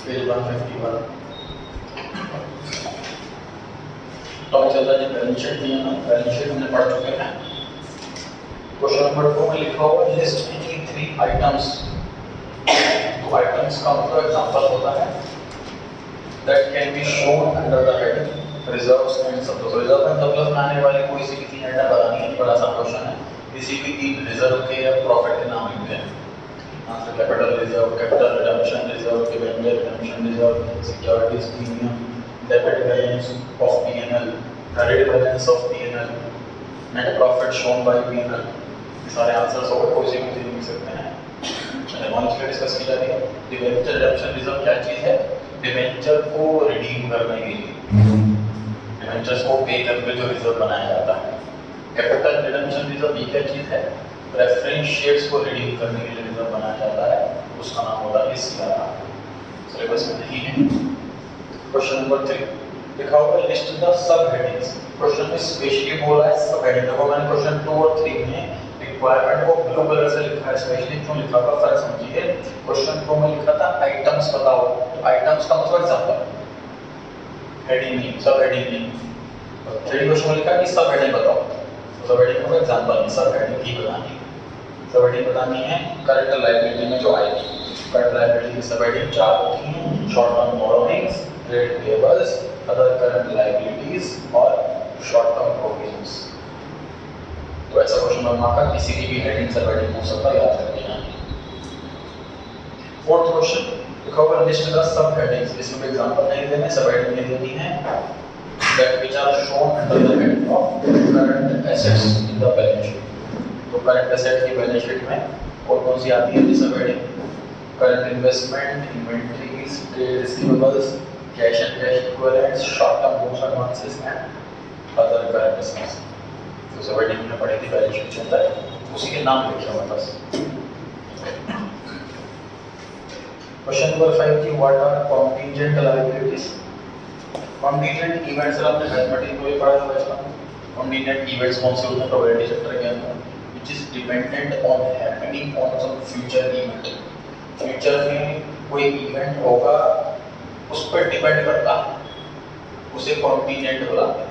Page 151 topic चल रहा है बैलेंस शीट दिया ना, बैलेंस शीट हमने पढ़ चुके हैं। क्वेश्चन नंबर 2 में लिखा हुआ लिस्ट एनी 3 आइटम्स। तो आइटम्स का मतलब एग्जांपल होता है that can be shown under the heading reserves and surplus. Reserve and surplus में आने वाली कोई सी भी 3 आइटम बतानी है, बड़ा सा क्वेश्चन है। किसी भी 3 रिजर्व के या प्रॉफिट के नाम लिखते हैं। Answer capital reserve, capital redemption reserve, debenture redemption reserve, securities premium, debit balance of PNL, credit balance of PNL, net profit shown by PNL. ये सारे आंसर्स होंगे, कोई से भी लिख सकते हैं। नॉलेज का डिस्कस किया जा रहा है। डिबेंचर रिडम्पशन रिजर्व क्या चीज है? डिबेंचर को रिडीम करने के लिए, डिबेंचर्स को पे करके जो रिजर्व बनाया जाता है। कैपिटल रिडम्पशन रिजर्व ये क्या चीज है? प्रेफरेंस शेयर्स को रिडीम करने के लिए रिजर्व बनाया जाता है, उसका नाम होता है सीआरआर। सिलेबस में नहीं है। क्वेश्चन नंबर 3 लिखा हुआ list the sub headings. Question में स्पेशली बोला है सब हेडिंग। देखो मैंने क्वेश्चन 2 और 3 में रिक्वायरमेंट को ब्लू कलर से लिखा है, स्पेशली क्यों लिखा था फर्क समझिए। क्वेश्चन 2 में लिखा था आइटम्स बताओ, तो आइटम्स का मतलब एग्जांपल, हेडिंग नहीं, सब हेडिंग नहीं। 3 क्वेश्चन में लिखा कि सब हेडिंग बताओ, तो सब हेडिंग का एग्जांपल नहीं, सब हेडिंग ही बतानी है। सब हेडिंग बतानी है करंट लायबिलिटी में जो आएगी। करंट लायबिलिटी की सब हेडिंग 4 होती हैं, short term borrowings, trade payables, other current liabilities और शॉर्ट टर्म प्रोविजंस। तो ऐसा क्वेश्चन बनवा का किसी की भी हेडिंग सब हेडिंग हो सकता है, याद कर लेना। 4th क्वेश्चन लिखा हुआ लिस्ट द सब हेडिंग्स। इसमें एग्जांपल नहीं देने, सब हेडिंग नहीं देनी है। That which are shown under the heading of current assets in the balance sheet. तो करंट एसेट की बैलेंस शीट में कौन सी आती है sub heading? Current investment, inventories, trade receivables, cash and cash equivalents, short term loans advances and other current assets. तो sub heading में पढ़ी थी बैलेंस शीट चलता है, उसी के नाम लिखे हुए बस। क्वेश्चन नंबर 5 की what are contingent liabilities. Contingent events आपने मैथमेटिक्स में पढ़ा था इसका। कॉन्टिजेंट इवेंट्स कौन से होते हैं? प्रोबेबिलिटी चैप्टर के अंदर, which is dependent on happening on some future event. Future में कोई इवेंट होगा, उस पर डिपेंड करता है, उसे कॉन्टिजेंट बुलाते हैं।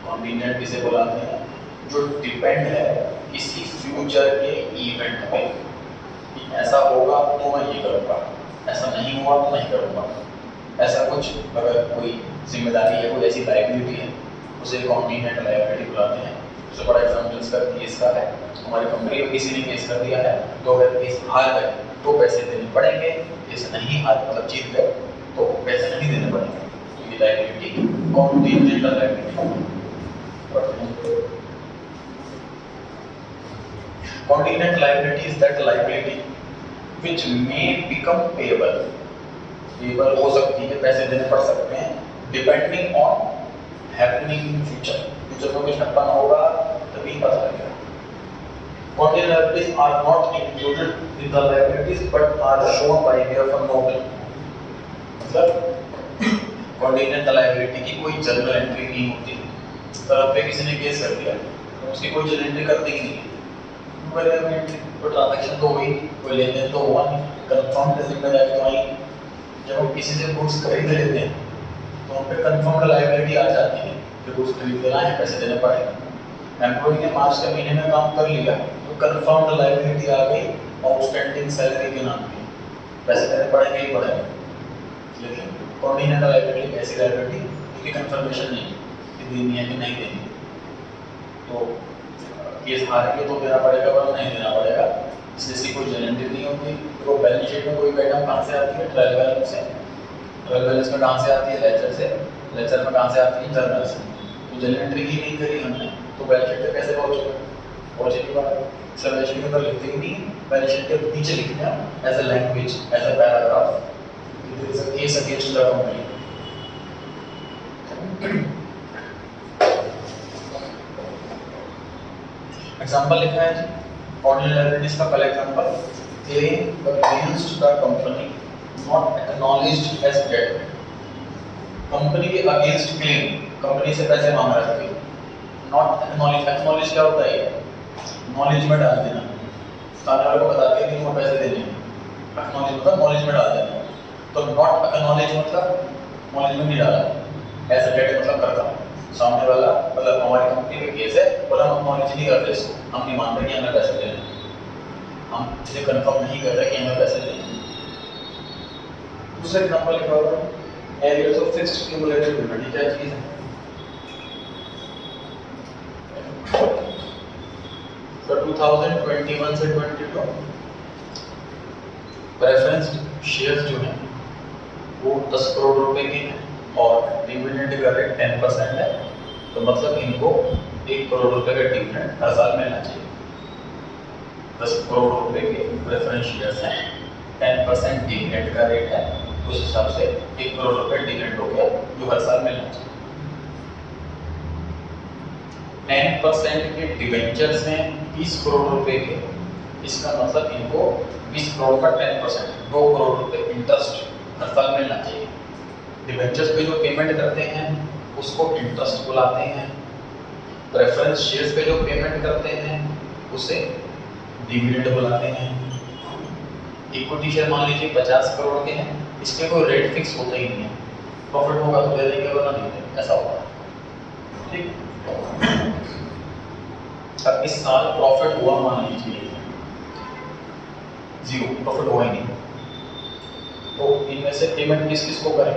कॉन्टिजेंट किसे बुलाते हैं? जो डिपेंड है किसी फ्यूचर के इवेंट पे। ऐसा होगा तो मैं ये करूँगा, ऐसा नहीं हुआ तो नहीं करूँगा। ऐसा कुछ अगर कोई जिम्मेदारी है, कोई ऐसी लायबिलिटी है, उसे कॉन्टिजेंट लायबिलिटी बुलाते हैं। उससे बड़ा एग्जाम्पल इसका केस का है। हमारी कंपनी में किसी ने केस कर दिया है, तो अगर केस हार गए तो पैसे देने पड़ेंगे, केस नहीं हार मतलब जीत गए तो पैसे नहीं देने पड़ेंगे। तो ये liability contingent liability. Contingent liability is that liability which may become payable. Payable हो सकती है, पैसे देने पड़ सकते हैं, depending on happening in future. Future में कुछ happen होगा तभी पता लगेगा। Contingent liabilities are not included in the liabilities but are shown by way of a note. मतलब contingent liability की कोई जनरल एंट्री नहीं होती। तरफ पे किसी ने केस कर दिया तो उसकी कोई जनरल एंट्री करते ही नहीं। कोई ट्रांजैक्शन तो हुई, कोई लेन देन तो हुआ नहीं, कंफर्म जिम्मेदारी तो आई। जब हम किसी से गुड्स खरीद लेते हैं तो हम पे कंफर्म्ड लायबिलिटी आ जाती है कि गुड्स खरीद लेना है, पैसे देने पड़ेंगे। एम्प्लॉय ने मार्च के महीने में काम कर लिया तो कंफर्म्ड लायबिलिटी आ गई, आउटस्टैंडिंग सैलरी के नाम पे पैसे देने पड़ेंगे ही पड़ेंगे। लेकिन कॉन्टिजेंट लायबिलिटी ऐसी लायबिलिटी जिसकी कंफर्मेशन नहीं कि देनी है कि नहीं देनी। तो केस हारेंगे तो देना पड़ेगा वरना नहीं देना पड़ेगा, इसलिए कोई गारंटी नहीं होती। तो बैलेंस शीट में कोई आइटम कहाँ से आती है? ट्रायल बैलेंस से। ट्रायल बैलेंस में कहाँ से आती है? लेजर से। लेजर में कहाँ से आती है? जर्नल से। तो जर्नल एंट्री ही नहीं करी हमने तो बैलेंस शीट तक कैसे पहुँचेगा? पहुँचे की बात है। बैलेंस शीट के अंदर लिखते ही नहीं, बैलेंस शीट के नीचे लिखते हैं as a language, as a paragraph, there is a case against the company. Example लिखा है जी, ऑर्डिनरी लायबिलिटीज का पहला example, claim against the company not acknowledged as debt. Company के अगेंस्ट क्लेम, कंपनी से पैसे मांग रहा है, नॉट एक्नॉलेज। एक्नॉलेज क्या होता है? नॉलेज में डाल देना, सामने वाले को बता दिया कि तुम्हें पैसे देने हैं। एक्नॉलेज मतलब नॉलेज में डाल देना। तो नॉट एक्नॉलेज मतलब नॉलेज में नहीं डाला, एज अ डेट मतलब करता हूँ। सामने वाला मतलब हमारी कंपनी में केस है और हम एक्नॉलेज नहीं करते इसको, हम नहीं मानते कि हमें पैसे देने, हम इसे कंफर्म नहीं कर रहे कि हमें पैसे देने। दूसरा एग्जांपल लिखा हुआ है arrears of fixed cumulative payment, क्या चीज है? तो 2021 से 22 प्रेफरेंस शेयर्स जो हैं वो 10 करोड़ रुपए के हैं और डिविडेंड का रेट 10% है, तो मतलब इनको 1 करोड़ रुपए का डिविडेंड हर साल मिलना चाहिए। 10 करोड़ रुपए के प्रेफरेंस शेयर्स हैं, 10% डिविडेंड का रेट है, उस हिसाब से 1 करोड़ रुपए डिविडेंड हो गया जो हर साल मिलना चाहिए। 10% के डिवेंचर्स हैं 20 करोड़ रुपए के, इसका मतलब इनको 20 करोड़ का 10% 2 करोड़ रुपए इंटरेस्ट हर साल मिलना चाहिए। डिवेंचर्स पे जो पेमेंट करते हैं उसको इंटरेस्ट बुलाते हैं, प्रेफरेंस शेयर्स पे जो पेमेंट करते हैं उसे डिविडेंड बुलाते हैं। इक्विटी शेयर मान लीजिए 50 करोड़ के हैं, इसके कोई रेट फिक्स होता ही नहीं है, प्रॉफिट होगा तो दे देंगे वरना नहीं देंगे, ऐसा होगा। ठीक, अब इस साल प्रॉफिट हुआ मान लीजिए 0, प्रॉफिट हुआ ही नहीं, तो इनमें से पेमेंट किस किस को करें?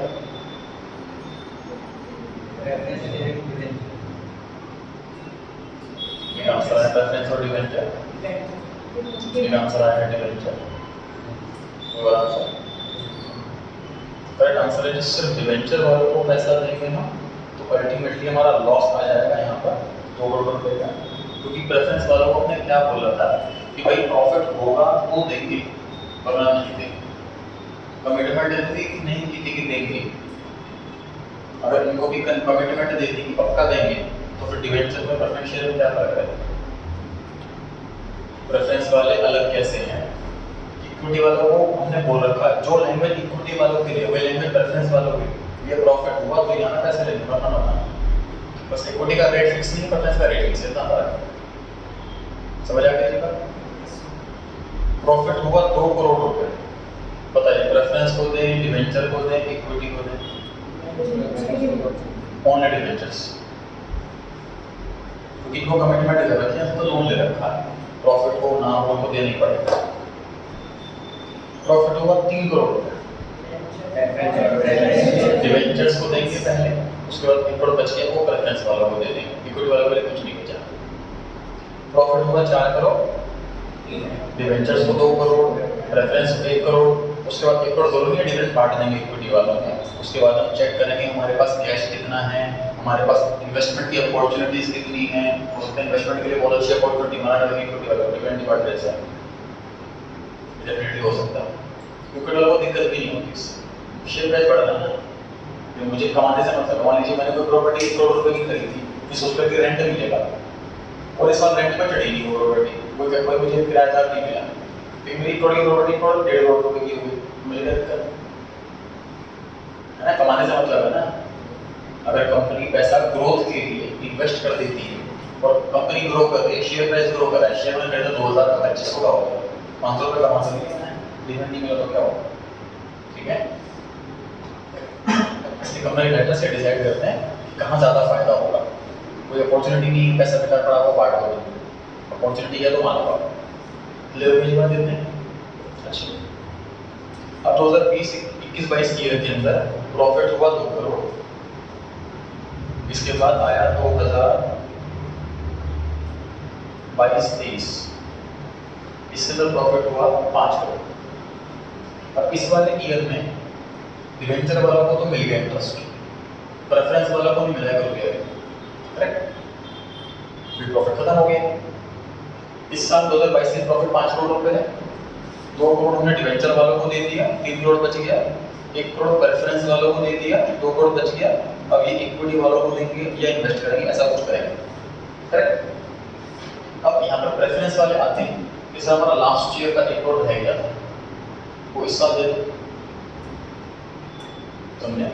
मेरा आंसर है प्रेफरेंस और डिवेंचर। मेरा आंसर है डिवेंचर। और आंसर करेक्ट आंसर है जो सिर्फ डिवेंचर वालों को पैसा देंगे ना तो अल्टीमेटली हमारा लॉस आ जाएगा यहाँ पर 2 करोड़ रुपए का, क्योंकि प्रेफरेंस वालों को हमने क्या बोला था कि भाई प्रॉफिट होगा तो देंगे वरना नहीं देंगे, कमिटमेंट दी नहीं की थी कि देंगे। अगर इनको भी कमिटमेंट दे दी कि पक्का देंगे तो फिर डिवेंचर में प्रेफरेंस शेयर में क्या फर्क है? प्रेफरेंस वाले अलग कैसे हैं? इक्विटी वालों को हमने बोल रखा है जो लैंग्वेज इक्विटी वालों के लिए वही लैंग्वेज प्रेफरेंस वालों के लिए, ये प्रॉफिट हुआ तो यहाँ पैसे लेने वरना ना, बस इक्विटी का रेट फिक्स नहीं, प्रेफरेंस का रेट फिक्स है, इतना फर्क है। समझ आ गया जी बात? प्रॉफिट हुआ 2 करोड़ रुपए, बताइए प्रेफरेंस को दें, डिवेंचर को दें, इक्विटी को दें? ओनली डिवेंचर्स, क्योंकि इनको कमिटमेंट कर रखी है तो लोन ले रखा है, प्रॉफिट हो ना हो तो देना ही पड़ेगा। प्रॉफिट हुआ 3 करोड़ रुपए, डिवेंचर्स को देंगे पहले, उसके बाद 1 करोड़ बच गया वो प्रेफरेंस वालों को दे देंगे, इक्विटी वालों के लिए कुछ नहीं बचा। प्रॉफिट हुआ 4 करोड़, डिवेंचर्स को 2 करोड़, प्रेफरेंस को 1 करोड़, उसके बाद 1 करोड़ जरूरी है डिविडेंड बांट देंगे इक्विटी वालों में। उसके बाद हम चेक करेंगे हमारे पास कैश कितना है, हमारे पास इन्वेस्टमेंट की अपॉर्चुनिटीज कितनी हैं, हो सकता है इन्वेस्टमेंट के लिए बहुत अच्छी अपॉर्चुनिटी बना रहे इक्विटी वालों डिविडेंड डिवाइडेड से डेफिनेटली हो सकता है। इक्विटी वालों को दिक्कत भी नहीं होती इससे, शेयर प्राइस बढ़ रहा है ना, मुझे कमाने से मतलब, मान लीजिए मैंने कोई प्रॉपर्टी 1 करोड़ रुपए की खरीदी थी, मैं सोच रहा कि रेंट मिलेगा और इस बार रेंट पर चढ़ी नहीं वो प्रॉपर्टी, कोई मुझे किराएदार नहीं मिला, फिर मेरी थोड़ी प्रॉपर्टी पर 1.5 करोड़ रुपए की हुई, मुझे क्या दिक्कत है ना? कमाने से मतलब है ना, अगर कंपनी पैसा ग्रोथ के लिए इन्वेस्ट कर देती है और कंपनी ग्रो कर रही है, शेयर प्राइस ग्रो कर रहा है, शेयर में खरीदा 2000 का 2500 का होगा, 500 रुपये कमा सकती है, डिविडेंड नहीं मिला तो क्या होगा? ठीक है, इसलिए कंपनी डेटा से डिसाइड करते हैं कहाँ ज़्यादा फायदा होगा। कोई अपॉर्चुनिटी नहीं, पैसा बेकार पड़ा हुआ बांट दो, अपॉर्चुनिटी है तो मान लो ले लो, मेरी बात देते हैं। अच्छा, अब 2020-21-22 ईयर के अंदर प्रॉफिट हुआ 2 करोड़, इसके बाद आया 2022-23, इसके अंदर प्रॉफिट हुआ 5 करोड़। अब इस वाले ईयर में डिवेंचर वालों को तो मिल गया इंटरेस्ट, प्रेफरेंस वालों को नहीं मिला रुपया, करेक्ट? फिर प्रॉफिट खत्म हो गया। इस साल 2022 में प्रॉफिट 5 करोड़ रुपए है, 2 करोड़ हमने डिवेंचर वालों को दे दिया, 3 करोड़ बच गया, 1 करोड़ प्रेफरेंस वालों को दे दिया, 2 करोड़ बच गया, अब ये इक्विटी वालों को देंगे या इन्वेस्ट करेंगे, ऐसा कुछ करेंगे, करेक्ट? अब यहाँ पर प्रेफरेंस वाले आते हैं, जैसे हमारा लास्ट ईयर का 1 करोड़ रह गया था, वो इस साल दे दो, समझे?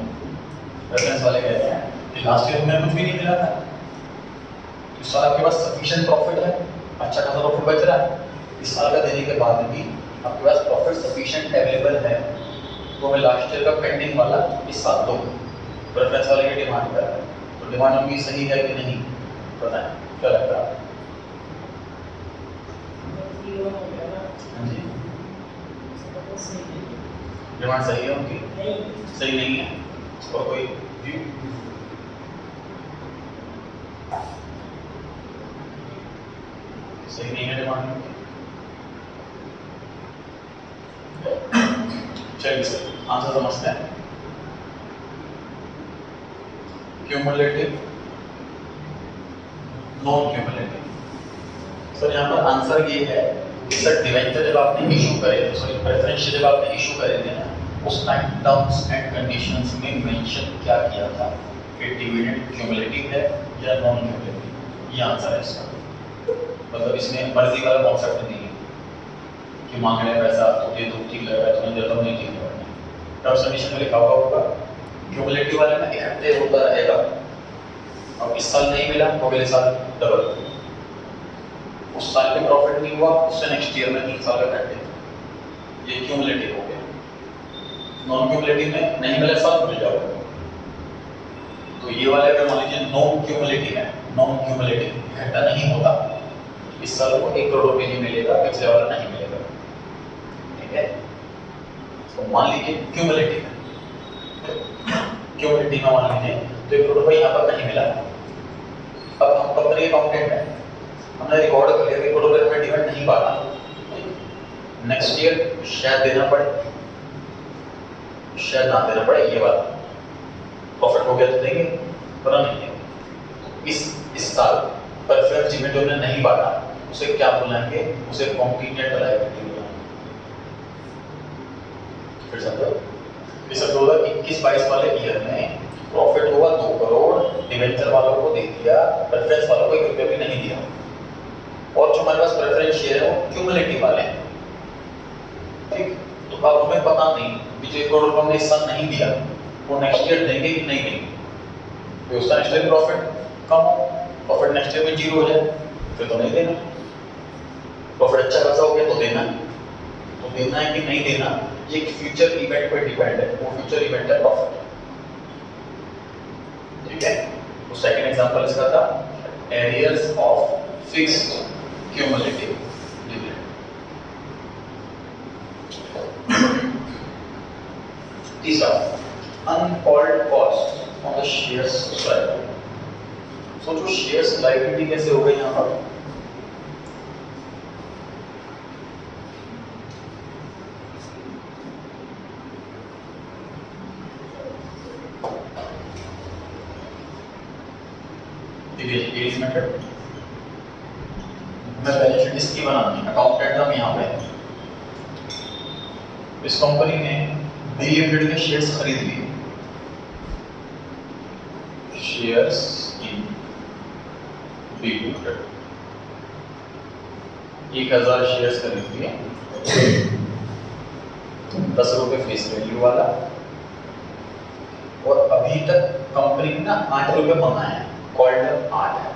प्रेफरेंस वाले कहते हैं कि लास्ट ईयर में कुछ भी नहीं मिला था, इस साल आपके पास सफिशिएंट प्रॉफिट है, अच्छा खासा प्रॉफिट बच रहा है, इस साल का देने के बाद भी आपके पास प्रॉफिट सफिशिएंट अवेलेबल है, तो हमें लास्ट ईयर का पेंडिंग वाला इस साल दो, प्रेफरेंस वाले की डिमांड कर रहे हैं, तो डिमांड उनकी सही है कि नहीं बताएं, क्या लगता है? हाँ जी, डिमांड सही है उनकी? सही नहीं है। और कोई व्यू? सही नहीं है डिमांड उनकी। चलिए सर आंसर समझते हैं। Cumulative, non cumulative. सर यहाँ पर आंसर ये है कि सर डिवेंचर जब आपने इशू करे थे, सॉरी प्रेफरेंस जब आपने इशू करे थे ना, उस टाइम टर्म्स एंड कंडीशंस में मेंशन क्या किया था कि डिविडेंड क्यूमुलेटिव है या नॉन क्यूमुलेटिव, ये आंसर है इसका। मतलब इसमें मर्जी वाला कॉन्सेप्ट नहीं है कि मांग रहे पैसा तो दे दो, ठीक लग रहा है तो नहीं देता, नहीं ठीक लग रहा है। टर्म्स कंडीशन में लिखा हुआ होगा क्यूमुलेटिव वाले में इकट्ठे होता रहेगा, अब इस साल नहीं मिला तो अगले साल डबल, उस साल में प्रॉफिट नहीं हुआ उससे नेक्स्ट ईयर में 3 साल का इकट्ठे, ये क्यूमुलेटिव हो गया। नॉन क्यूमुलेटिव में नहीं मिला साल मिल जाओगे, तो ये वाले अगर मान लीजिए नॉन क्यूमुलेटिव है, नॉन क्यूमुलेटिव इकट्ठा नहीं होता, इस साल को 1 करोड़ रुपए ही मिलेगा, पिछले वाला नहीं मिलेगा, ठीक है। तो मान लीजिए क्यूमुलेटिव है, क्यूमुलेटिव में मान लीजिए तो 1 करोड़ रुपए यहाँ पर नहीं मिला। अब हम कंपनी अकाउंटेंट है, हमने रिकॉर्ड कर लिया कि 1 करोड़ रुपए हमें डिविडेंड नहीं पाना, नेक्स्ट ईयर शायद देना पड़े, शायद ना देना पड़े, ये बात प्रॉफिट हो गया तो देंगे वरना नहीं देंगे। इस साल प्रेफरेंस जिम्में जो नहीं बांटा उसे क्या बुलाएंगे, उसे कॉन्टीजेंट लायबिलिटी बुलाएंगे। फिर समझो, इस 2021-22 वाले ईयर में प्रॉफिट हुआ 2 करोड़, डिवेंचर वालों को दे दिया, प्रेफरेंस वालों को 1 रुपया भी नहीं दिया, और जो हमारे पास प्रेफरेंस शेयर है वो क्यूमुलेटिव वाले हैं, ठीक। तो अब हमें पता नहीं कि जो 1 करोड़ रुपया हमने इस साल नहीं दिया वो नेक्स्ट ईयर देंगे कि नहीं देंगे, तो उसका नेक्स्ट ईयर प्रॉफिट कम हो, प्रॉफिट नेक्स्ट ईयर में 0 हो जाए फिर तो नहीं देना, प्रॉफिट अच्छा खासा हो गया तो देना, तो देना है कि नहीं देना ये एक फ्यूचर इवेंट पर डिपेंड है, वो फ्यूचर इवेंट है प्रॉफिट, ठीक है। तो सेकंड एग्जांपल इसका था arrears of fixed cumulative dividend. तीसरा uncalled cost on the shares subscribe. सोचो शेयर्स लायबिलिटी कैसे हो गई यहाँ पर, देखिए मेथड मैं बैलेंस शीट इसकी बनानी, अकाउंटेंट हम यहाँ पे इस कंपनी ने बी लिमिटेड के शेयर्स खरीद लिए, shares in B limited 1000 shares खरीद लिए, 10 रुपए फेस वैल्यू वाला, और अभी तक कंपनी ने 8 रुपए मंगाए हैं, कॉल्ड 8 है।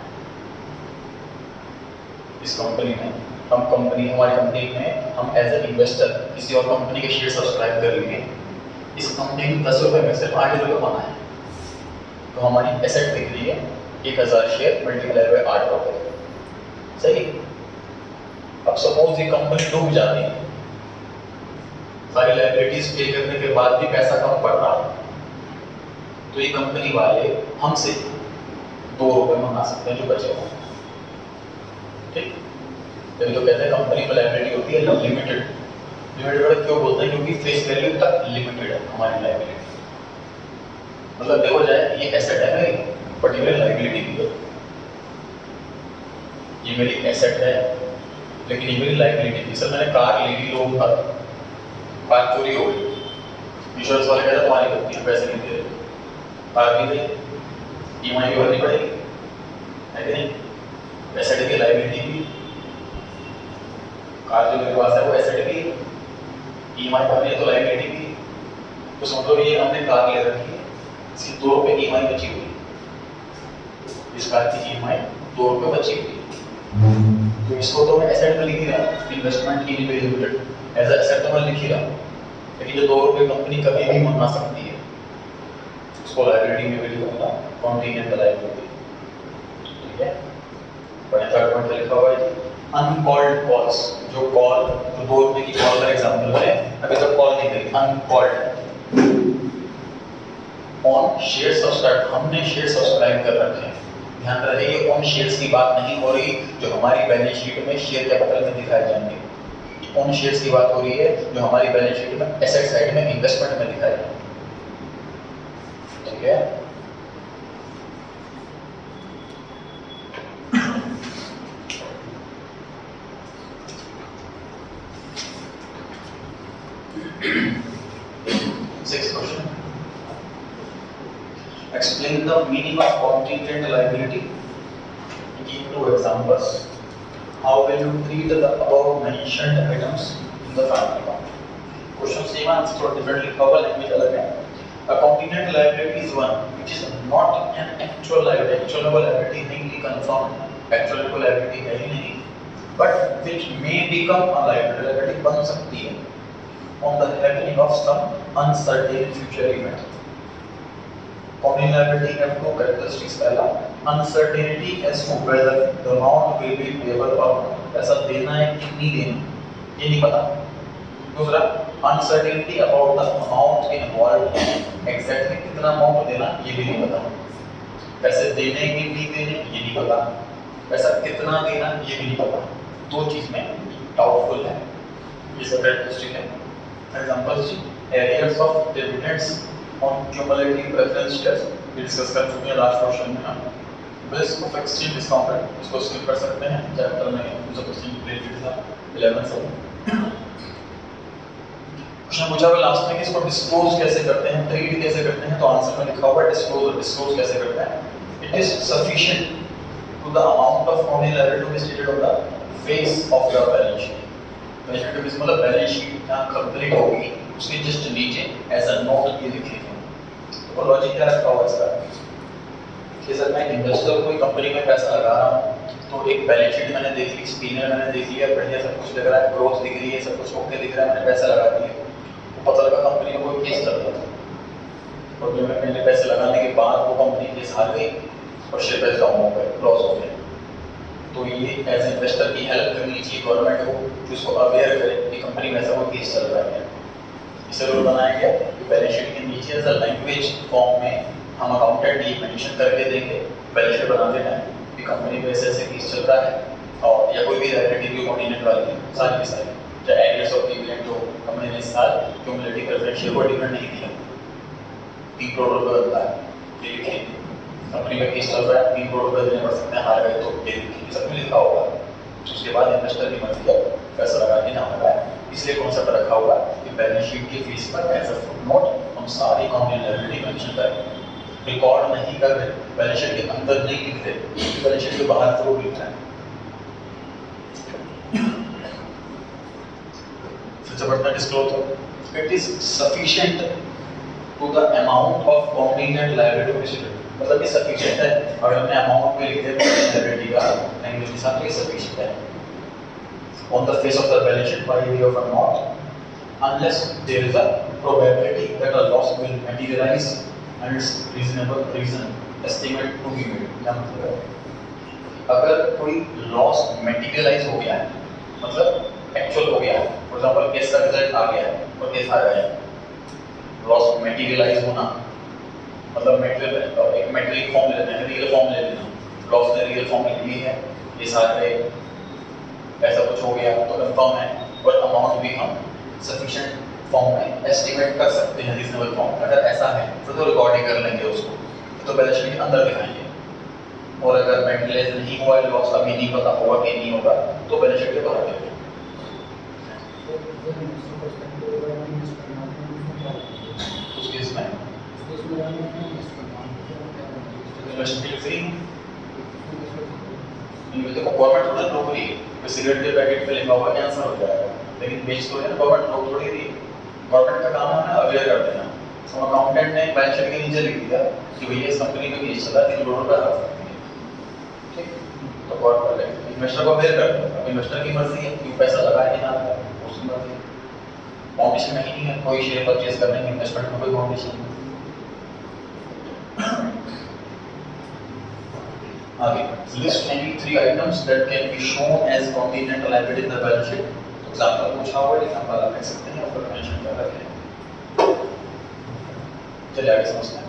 इस कंपनी में हमारी कंपनी में हम एज ए इन्वेस्टर किसी और कंपनी के शेयर सब्सक्राइब कर लिए, इस कंपनी में 10 रुपए में सिर्फ 8 रुपए बनाए, तो हमारी एसेट दिख रही है 1000 शेयर मल्टीप्लाई बाय 8 रुपए, सही। अब सपोज ये कंपनी डूब जाती है, सारी लायबिलिटीज पे करने के बाद भी पैसा कम पड़ रहा है, तो ये कंपनी वाले हमसे 2 रुपए मंगा सकते हैं जो बचे हुए, ठीक। तो जो कहते हैं कंपनी में लायबिलिटी होती है लिमिटेड, लिमिटेड क्यों बोलते हैं, क्योंकि फेस वैल्यू तक लिमिटेड है हमारी लायबिलिटी, मतलब देखो जाए ये एसेट है मेरी पर्टिकुलर लायबिलिटी भी है, ये मेरी एसेट है लेकिन ये मेरी लायबिलिटी, सर मैंने कार ले ली, लोन था, कार चोरी हो गई, इंश्योरेंस वाले कहते तुम्हारी गलती है, पैसे नहीं दे रहे, कार भी दे, ईएमआई भी भरनी पड़ेगी, है कि नहीं, एसेट की लायबिलिटी भी, कार जो मेरे पास है वो एसेट भी, ईएमआई भरनी है तो लायबिलिटी भी, तो समझो ये हमने कार ले रखी है, इसकी 2 रुपए ईएमआई बची हुई, इस कार की ईएमआई 2 रुपए बची हुई, तो इसको तो मैं एसेट में लिख ही रहा हूँ, investment in B limited as asset तो मैं लिख ही रहा हूँ, लेकिन जो 2 रुपये कंपनी कभी भी मंगा सकती है उसको लाइबिलिटी में भी लिखूंगा कॉन्टीजेंट लाइबिलिटी। ठीक है, बढ़िया। थर्ड पॉइंट पे लिखा हुआ है अनकॉल्ड कॉल्स, जो कॉल जो 2 रुपये की कॉल का एग्जांपल है, अभी तक कॉल नहीं करी, अनकॉल्ड ऑन शेयर सब्सक्राइब, हमने शेयर सब्सक्राइब कर रखे हैं। ध्यान रहे ये ऑन शेयर्स की बात नहीं हो रही जो हमारी बैलेंस शीट में शेयर कैपिटल में दिखाए जाएंगे, ऑन शेयर्स की बात हो रही है जो हमारी बैलेंस शीट में एसेट साइड में इन्वेस्टमेंट में दिखाए जाएंगे। ठीक है, six question, explain the meaning of contingent liability. Give 2 examples. How will you treat the above mentioned items in the family account? Question same answer थोड़ा different लिखा हुआ, language अलग है। A contingent liability is one which is not an actual liability. Actual liability नहीं confirm, actual liability है ही नहीं, but which may become a liability. Liability बन सकती है on the happening of some uncertain future event. Contingent liability have 2 characteristics. पहला, uncertainty as to whether the amount will be payable or not. पैसा देना है कि नहीं देना, ये नहीं पता। दूसरा, uncertainty about the amount involved, exactly कितना amount देना ये भी नहीं पता। पैसे देने कि नहीं देने ये नहीं पता, पैसा कितना देना ये भी नहीं पता। 2 चीज में डाउटफुल है, ये सब characteristic है। Examples, arrears of dividends on cumulative preference shares, ये डिस्कस कर चुके हैं लास्ट क्वेश्चन में। हम रिस्क ऑफ एक्सचेंज डिस्काउंटेड इसको स्किप कर सकते हैं, चैप्टर में जो क्वेश्चन रिलेटेड था 11 से। क्वेश्चन पूछा हुआ लास्ट में कि इसको डिस्क्लोज कैसे करते हैं, ट्रीट कैसे करते हैं, तो आंसर में लिखा हुआ है डिस्क्लोज कैसे करते हैं। It is sufficient to the amount of contingent liability to be stated on the face of your balance sheet। Balance sheet मतलब बैलेंस शीट जहाँ कंप्लीट होगी उसके जस्ट नीचे एज अ नोट ये लिखेंगे। तो लॉजिक क्या रखा हुआ इसका कि सर मैं इन्वेस्टर कोई कंपनी में पैसा लगा रहा हूँ तो एक बैलेंस शीट मैंने देख ली, स्पीनर मैंने देख लिया, बढ़िया सब कुछ लग रहा है, ग्रोथ दिख रही है, सब कुछ ओके दिख रहा है, मैंने पैसा लगा दिया, तो पता लगा कंपनी में कोई केस चल रहा था और जब मैंने पैसे लगाने के बाद वो कंपनी केस हार गई और शेयर प्राइस डाउन हो गए, लॉस हो गया। तो ये एज इन्वेस्टर की हेल्प करनी चाहिए गवर्नमेंट को कि उसको अवेयर करे कि कंपनी में ऐसा कोई केस चल रहा है। इसे रूल बनाया गया कि बैलेंस शीट के नीचे एज अ लैंग्वेज फॉर्म में हम अकाउंटेंट ये मेंशन करके देंगे बैलेंस शीट बनाते टाइम कि कंपनी में ऐसे ऐसे केस चल रहा है और या कोई भी लायबिलिटी भी कंपोनेंट वाली सारी की सारी, चाहे एरियर्स ऑफ डिविडेंड जो कंपनी ने इस साल क्यूमुलेटिव प्रेफरेंस शेयर को डिविडेंड नहीं दिया 3 करोड़ रुपये बनता है, ये लिखिए कंपनी में केस चल रहा है 3 करोड़ रुपये देने पड़ सकते हैं, हार गए तो ये लिखिए, सब में लिखा होगा। उसके बाद इन्वेस्टर की मर्जी है पैसा लगाने ना लगाए, इसलिए कॉन्सेप्ट रखा हुआ कि बैलेंस शीट के फीस पर एज अ फुटनोट हम सारी कंपनी लायबिलिटी मेंशन करेंगे। रिकॉर्ड नहीं कर रहे, बैलेंस शीट के अंदर नहीं लिख रहे, बैलेंस शीट के बाहर जरूर लिख रहे हैं। फिर से बढ़ता disclosure, it is sufficient to the amount of contingent liability consider, मतलब ये सफिशिएंट है। अगर हमने अमाउंट में लिख दिया लायबिलिटी का लैंग्वेज के साथ, तो ये सफिशिएंट है on the face of the balance sheet by way of a note unless there is a probability that a loss will materialize and its reasonable reason estimate to be made। क्या मतलब है, अगर कोई loss materialise हो गया है, मतलब actual हो गया है, फॉर एग्जांपल केस का रिजल्ट आ गया है और केस हार गया, लॉस मटेरियलाइज होना मतलब मटेरियल एक मटेरियल फॉर्म ले लेना है, रियल फॉर्म ले लेना, लॉस ने रियल फॉर्म ले ली है, केस हार गए, ऐसा कुछ हो गया तो कंफर्म है, और अमाउंट भी हम सफिशिएंट फॉर्म में एस्टिमेट कर सकते हैं, रीजनेबल फॉर्म। अगर ऐसा है तो रिकॉर्डिंग कर लेंगे उसको, तो बैलेंस शीट के अंदर दिखाएंगे। और अगर मेंटलाइज नहीं हुआ है, लॉस अभी नहीं पता होगा कि नहीं होगा, तो बैलेंस शीट के बाहर देंगे। उस केस में इन्वेस्टमेंट फ्री, देखो गवर्नमेंट थोड़ा रोक रही है, सिगरेट के पैकेट पे लिखा हुआ कैंसर हो जाएगा, लेकिन बेच तो है ना गवर्नमेंट, रोक थोड़ी रही। गवर्नमेंट का काम है अवेयर कर देना। तो अकाउंटेंट ने बैलेंस शीट के नीचे लिख दिया कि भैया इस कंपनी में केस चला 3 करोड़ रुपए हार सकती है, ठीक, तो गवर्नमेंट इन्वेस्टर को अवेयर कर देगा। इन्वेस्टर की मर्जी है कि पैसा लगाए कि ना लगाए, उसकी मर्जी है। फाउंडेशन में ही नहीं है, कोई शेयर परचेज करने की इन्वेस्टमेंट में कोई फाउंडेशन नहीं। आगे list any 3 items that can be shown as continental liability in the balance sheet. Example पूछा हुआ है, एग्जांपल आप लिख सकते हैं, ऊपर मेंशन कर रखे हैं। चलिए आगे समझते हैं।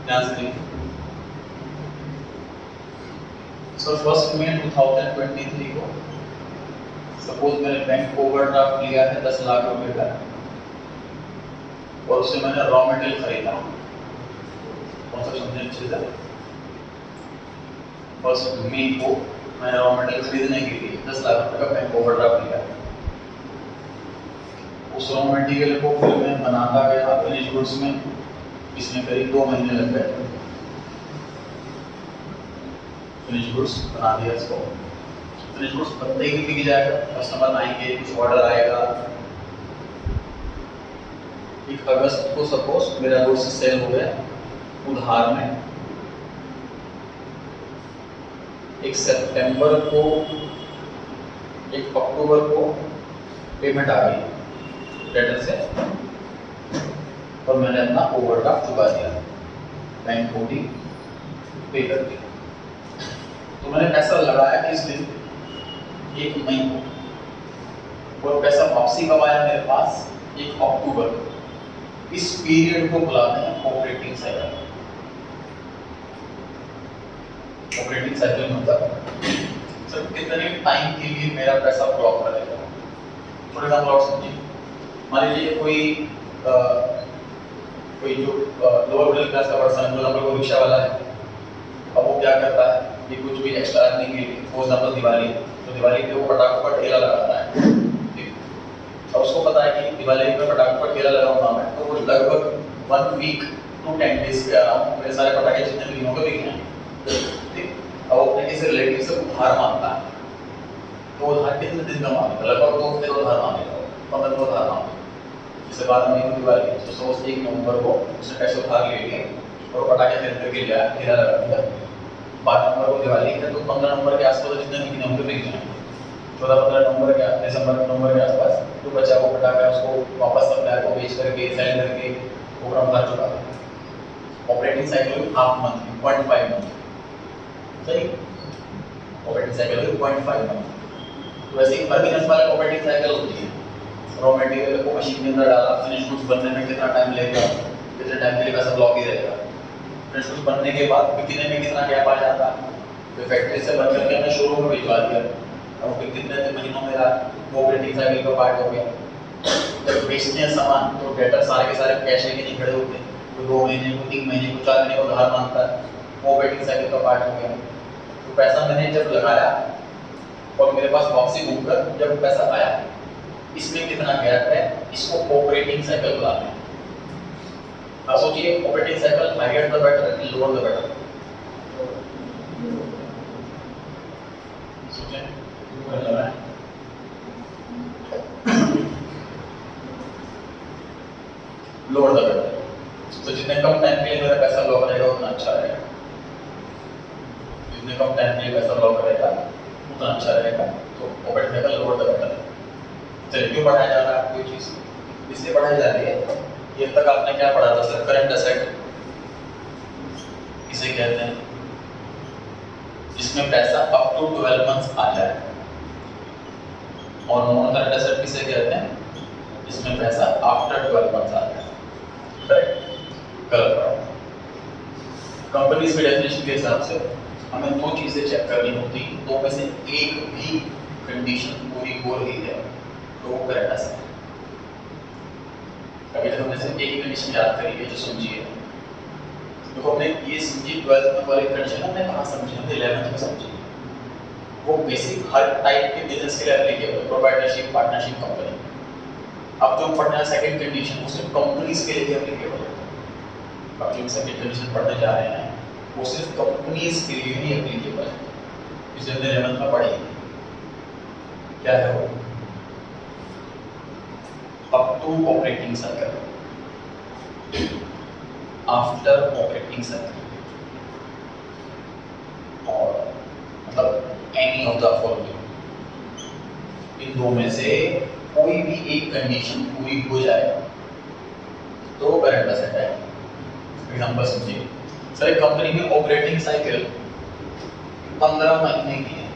ध्यान से देखिए। सो 1 मई 2023 को सपोज मैंने बैंक ओवरड्राफ्ट लिया है 10 लाख रुपए का और उससे मैंने रॉ मटेरियल खरीदा। कौन सा समझने की चीज है? 1 मई को मैंने रॉ मटेरियल खरीदने के लिए 10 लाख रुपए का बैंक ओवरड्राफ्ट लिया। उस रॉ मटेरियल को फिर मैं बनाता गया फिनिश गुड्स में, इसमें करीब 2 महीने लग गए। फिनिश गुड्स बना दिया इसको, फिनिश गुड्स बनते ही बिक जाएगा, कस्टमर आएंगे, कुछ ऑर्डर आएगा। 1 अगस्त को सपोज मेरा गुड्स सेल हो गया उधार में, 1 सितंबर को, 1 अक्टूबर को पेमेंट आ गई डेटर से और मैंने अपना ओवरड्राफ्ट चुका दिया, बैंक को भी पे कर दिया। तो मैंने पैसा लगाया किस दिन? 1 मई को, और पैसा वापसी कब आया मेरे पास? 1 अक्टूबर को। इस पीरियड को बुलाते हैं ऑपरेटिंग साइकिल। ऑपरेटिंग साइकिल मतलब सर कितने टाइम के लिए मेरा पैसा ब्लॉक करेगा। फॉर एग्जाम्पल और समझिए, मान लीजिए कोई जो लोअर मिडिल क्लास का पर्सन है, फॉर एग्जाम्पल कोई रिक्शा वाला है, अब वो क्या करता है, ये कुछ भी एक्स्ट्रा अर्निंग के लिए, फॉर एग्जाम्पल दिवाली, तो दिवाली पे वो पटाखों का ठेला लगाता है, ठीक। अब उसको पता है कि दिवाली पे पटाखों का ठेला लगाऊंगा मैं, तो वो लगभग 1 वीक टू 10 डेज के अराउंड मेरे सारे पटाखे जितने भी होंगे बिक जाएंगे, ठीक। अब अपने किसी रिलेटिव से उधार मांगता है, तो उधार कितने दिन का मांगेगा? लगभग 2 हफ्ते उधार मांगेगा, 15 दिन उधार मांगेगा। इसके बाद में दिवाली, तो सोच 1 नवंबर को उसने पैसे उधार ले लिए और पटाखे खरीद करके लिया, ठेला लगा दिया। 5 नवंबर को दिवाली है, तो 15 नवंबर के आसपास जितने बिकने होंगे बिक जाएंगे। 14-15 नवंबर के दिसंबर के आसपास जो बचा वो पटाखा उसको वापस सप्लायर को बेच करके सेल करके वो अपना उधार चुका देगा। Operating cycle half month, 0.5 month, सही। Operating cycle 0.5 month. तो वैसे ही हर बिजनेस वाले ऑपरेटिंग साइकिल होती है। रॉ मटेरियल को मशीन के अंदर डाला, फिनिश गुड्स बनने में कितना टाइम लगेगा, कितने टाइम के लिए पैसा ब्लॉक ही रहेगा। फिनिश गुड्स बनने के बाद बिकने में कितना गैप आ जाता है, तो फैक्ट्री से बन करके हमने शोरूम में भिजवा दिया, अब फिर कितने महीनों में ऑपरेटिंग साइकिल का पार्ट हो गया। जब बेचते हैं सामान तो डेटर सारे के सारे कैश लेके नहीं खड़े होते, तो 2 महीने को, 3 महीने को, 4 महीने को उधार मांगता है, ऑपरेटिंग साइकिल का पार्ट हो गया। तो पैसा मैंने जब लगाया और मेरे पास वापसी घूमकर जब पैसा आया, इसमें कितना गैप है, इसको ऑपरेटिंग साइकिल बुलाते हैं। अब सोचिए operating cycle higher the better है कि लोअर द बेटर? सोचें, लोअर द बेटर। तो जितने कम टाइम के लिए मेरा पैसा लॉक रहेगा उतना अच्छा रहेगा, जितने कम टाइम के लिए पैसा लॉक रहेगा उतना अच्छा रहेगा। तो operating cycle lower the better. चलिए क्यों पढ़ाया जा रहा है कोई चीज? इसलिए पढ़ाई जा रही है, ये तक आपने क्या पढ़ा था सर? करंट एसेट इसे कहते हैं जिसमें पैसा अप टू 12 मंथ्स आ जाए, और नॉन करंट एसेट किसे कहते हैं जिसमें पैसा आफ्टर 12 मंथ्स आ जाए। करेक्ट? गलत पढ़ा। कंपनीज की डेफिनेशन के हिसाब से हमें 2 चीजें चेक करनी होती, 2 में से एक भी कंडीशन पूरी हो रही है तो वो करंट एसेट है। अभी तक हमने सिर्फ एक ही कंडीशन याद करी है, जो समझिए। तो हमने ये समझी 12th में वाली कंडीशन हमने कहाँ समझी? हमने 11th में समझी। वो बेसिक हर टाइप के बिजनेस के लिए एप्लीकेबल, प्रोप्राइटरशिप, पार्टनरशिप, कंपनी। अब जो पढ़ना है सेकंड कंडीशन, वो सिर्फ कंपनीज के लिए एप्लीकेबल है। अब जो सेकंड कंडीशन पढ़ने जा रहे हैं वो सिर्फ कंपनीज के लिए ही एप्लीकेबल है, इसे हमने 11th में पढ़ी। क्या है वो? up to operating cycle, after operating cycle, और मतलब any of the following, इन दो में से कोई भी एक कंडीशन पूरी हो जाए तो करंट असेट है। एग्जांपल समझिए, सर एक कंपनी में ऑपरेटिंग साइकिल 15 महीने की है,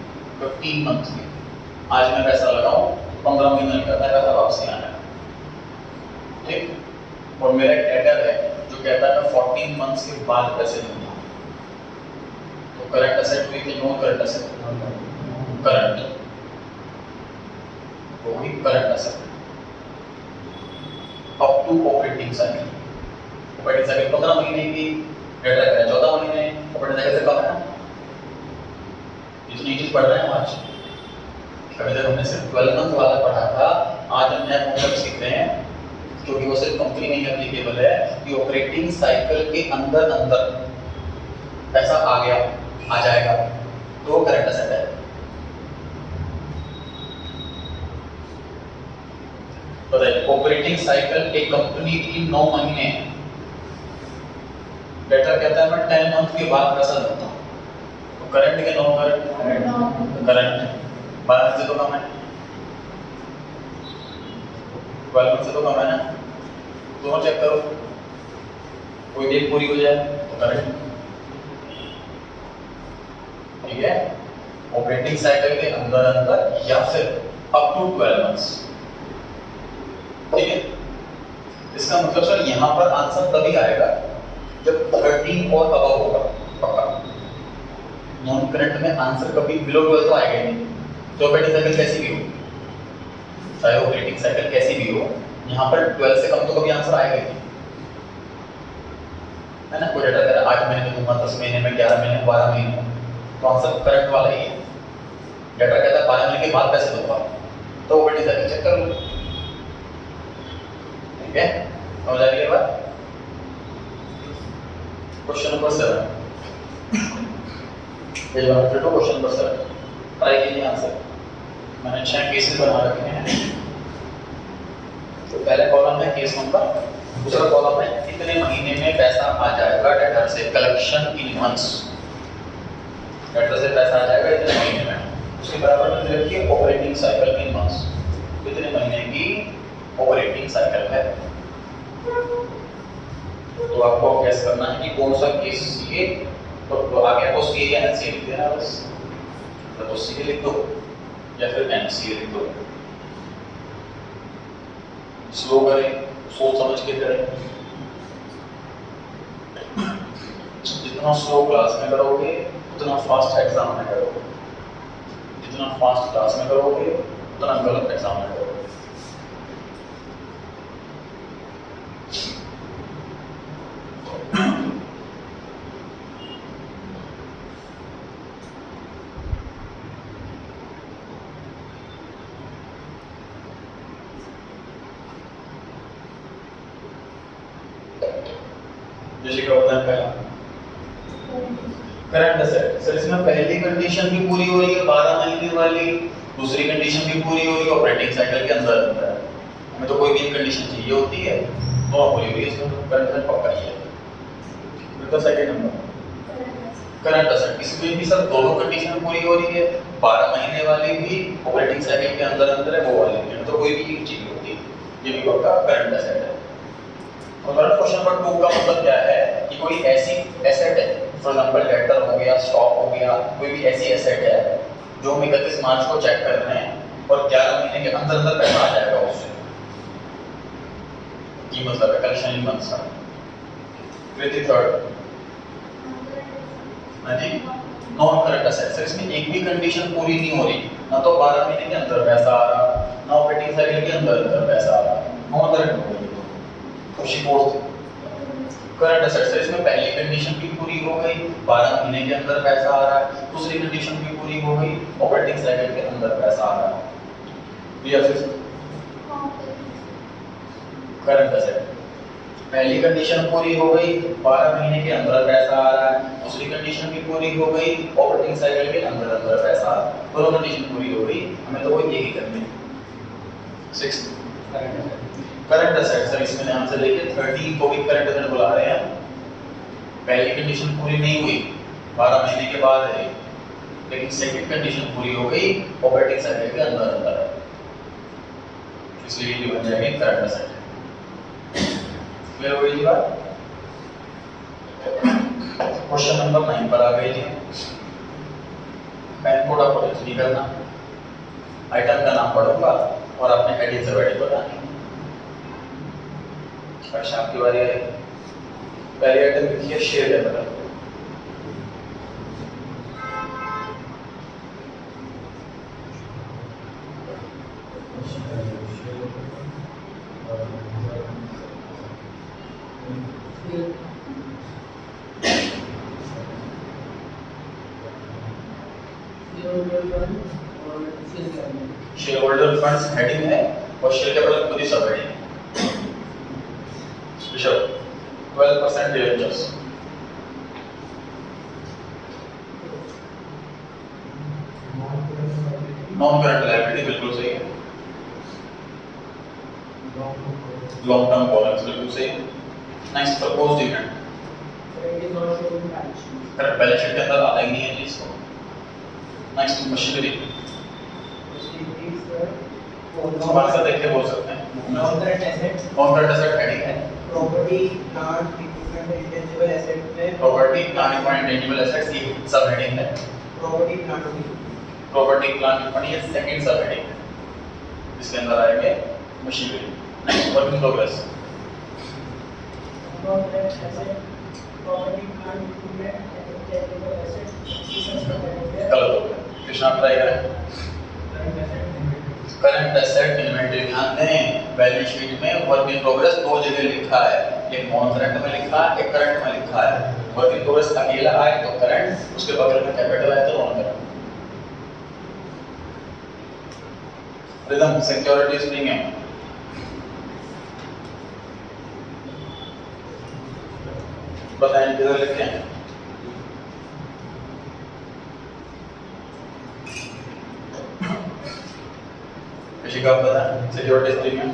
15 मंथ की। आज मैं पैसा लगाऊं, 15 महीने निकलता है, पैसा वापसी आना है, ठीक। और मेरा एक डेटर है जो कहता है मैं 14 मंथ्स के बाद पैसे दूंगा, तो करंट असेट हुई कि नॉन करंट असेट? करंट, वो हुई current asset up to operating cycle. Operating cycle 15 महीने की, डेटर है 14 महीने, ऑपरेटिंग साइकिल से कम है। इतनी चीज पढ़ रहे हैं आज। कभी तक हमने सिर्फ 12 मंथ वाला पढ़ा था, आज हम नया कॉन्सेप्ट सीख रहे हैं, क्योंकि वो सिर्फ कंपनी में ही एप्लीकेबल है कि ऑपरेटिंग साइकिल के अंदर अंदर पैसा आ गया, आ जाएगा तो करंट असेट है। बताइए, ऑपरेटिंग साइकिल एक कंपनी की 9 महीने है, डेटर कहता है मैं 10 मंथ के बाद पैसा दूंगा, तो करंट के नॉन करंट? करंट। 12 से तो कम है, 12 से तो कम है ना, दोनों चेक करो, कोई डेट पूरी हो जाए तो करंट, ठीक है। ऑपरेटिंग साइकिल के अंदर अंदर या फिर अप टू 12 मंथ्स, ठीक है। इसका मतलब सर यहाँ पर आंसर तभी आएगा जब 13 और अबव होगा, पक्का। नॉन करंट में आंसर कभी बिलो 12 तो आएगा ही नहीं। तो ऑपरेटिंग साइकिल कैसी भी हो, चाहे ऑपरेटिंग साइकिल कैसी भी हो, यहाँ पर 12 से कम तो कभी आंसर आएगा ही नहीं, है ना। कोई डेटा कह रहा है 8 महीने में दूंगा, 10 महीने में, 11 महीने में, 12 महीने में, तो आंसर करंट वाला ही है। डेटा कहता है 12 महीने के बाद पैसे दूंगा, तो ऑपरेटिंग साइकिल चेक कर लो, ठीक है। समझ आ रही है बात? Question number 7, page 152, question number 7, try कीजिए आंसर। मैंने 6 केसेस बना रखे हैं, तो पहले कॉलम है केस नंबर, दूसरा कॉलम है कितने महीने में पैसा आ जाएगा डेटर से, कलेक्शन इन मंथ्स, डेटर से पैसा आ जाएगा इतने महीने में। उसके बराबर में दे रखिए ऑपरेटिंग साइकिल इन मंथ्स, कितने महीने की ऑपरेटिंग साइकिल है। तो आपको गैस करना है कि कौन सा केस ये, तो आगे आपको सी या एनसी लिख देना बस, तो सी लिख दो या फिर एनसी लिख दो। स्लो करें, सोच समझ के करें, जितना स्लो क्लास में करोगे उतना फास्ट एग्जाम में करोगे, जितना फास्ट क्लास में करोगे उतना गलत एग्जाम में करोगे। जैसे क्या होता है पहला करंट असेट, सर इसमें पहली कंडीशन भी पूरी हो रही है 12 महीने वाली, दूसरी कंडीशन भी पूरी हो रही है ऑपरेटिंग साइकिल के अंदर अंदर, हमें तो कोई भी एक कंडीशन चाहिए होती है, तो पूरी हुई इसमें तो करंट असेट पक्का ही है। फिर तो सेकंड नंबर करंट असेट, इसमें भी सर दोनों कंडीशन पूरी हो रही है, 12 महीने वाली भी ऑपरेटिंग साइकिल के अंदर अंदर है, वो वाली भी, तो कोई भी एक चाहिए होती है, ये भी पक्का करंट असेट है। तो क्वेश्चन नंबर 2 का मतलब क्या है कि कोई ऐसी एसेट है, फॉर एग्जांपल डेटर हो गया, स्टॉक हो गया, कोई भी ऐसी एसेट है जो हम 31 मार्च को चेक कर रहे हैं और 11 महीने के अंदर अंदर पैसा आ जाएगा उससे, ये मतलब है कलेक्शन इन मंथ्स का। फिर थर्ड हाँ जी, नॉन करंट एसेट, सर इसमें एक भी कंडीशन पूरी नहीं हो रही, ना तो 12 महीने के अंदर पैसा आ रहा, ना ऑपरेटिंग साइकिल के अंदर अंदर पैसा आ रहा, नॉन करंट हो गई। करंट एसेट, सर इसमें पहली कंडीशन भी पूरी हो गई, 12 महीने के अंदर पैसा आ रहा है, दूसरी कंडीशन भी पूरी हो गई, ऑपरेटिंग साइकिल के अंदर पैसा आ रहा है। ये करंट एसेट, पहली कंडीशन पूरी हो गई, 12 महीने के अंदर पैसा आ रहा है, दूसरी कंडीशन भी पूरी हो गई, ऑपरेटिंग साइकिल के अंदर अंदर पैसा आ रहा है, दोनों कंडीशन पूरी हो गई, हमें तो वही यही करनी है। 6 करंट एसेट, सर इसमें ध्यान से देखिए 13 को भी करंट एसेट बुला रहे हैं, पहली कंडीशन पूरी नहीं हुई, 12 महीने के बाद है, लेकिन सेकंड कंडीशन पूरी हो गई, ऑपरेटिंग साइकिल के अंदर अंदर है, इसलिए ये बन जाएगी करंट एसेट। क्लियर हो गई बात? क्वेश्चन नंबर 9 पर आ गई थी। पेन कोड आपको कुछ नहीं करना, आइटम का नाम पढ़ूंगा और आपने हेडिंग से वैल्यू बतानी। अच्छा आपकी बारी है। पहली आइटम लिखिए share capital. Share holder funds heading है और शेयर कैपिटल खुद ही सब हेडिंग है। 12% डिवेंचर्स। नॉन करंट लायबिलिटी बिल्कुल सही है। लॉन्ग टर्म बोनस बिल्कुल सही है। Next proposed dividend. Current balance sheet के अंदर आता ही नहीं है चीज को। Next machinery. बात से देख के बोल सकते हैं। नॉन करंट एसेट हेडिंग है। Property plant equipment intangible asset में property plant and intangible assets ये सब हेडिंग है। प्रॉपर्टी प्लांट ये सेकंड सब हेडिंग है। इसके अंदर आएंगे machinery. Next work in progress. Non current asset property plant equipment intangible asset गलत हो गया। कृष्णा ट्राई करें। करंट एसेट इन्वेंटरी ध्यान दें, बैलेंस शीट में वर्क इन प्रोग्रेस दो जगह लिखा है, एक नॉन करंट में लिखा है, एक करंट में लिखा है। वर्क इन प्रोग्रेस अकेला आए तो करंट, उसके बगल में कैपिटल आए तो नॉन करंट। रिदम सिक्योरिटीज नहीं है। बताएं किधर लिखे हैं? का पता security premium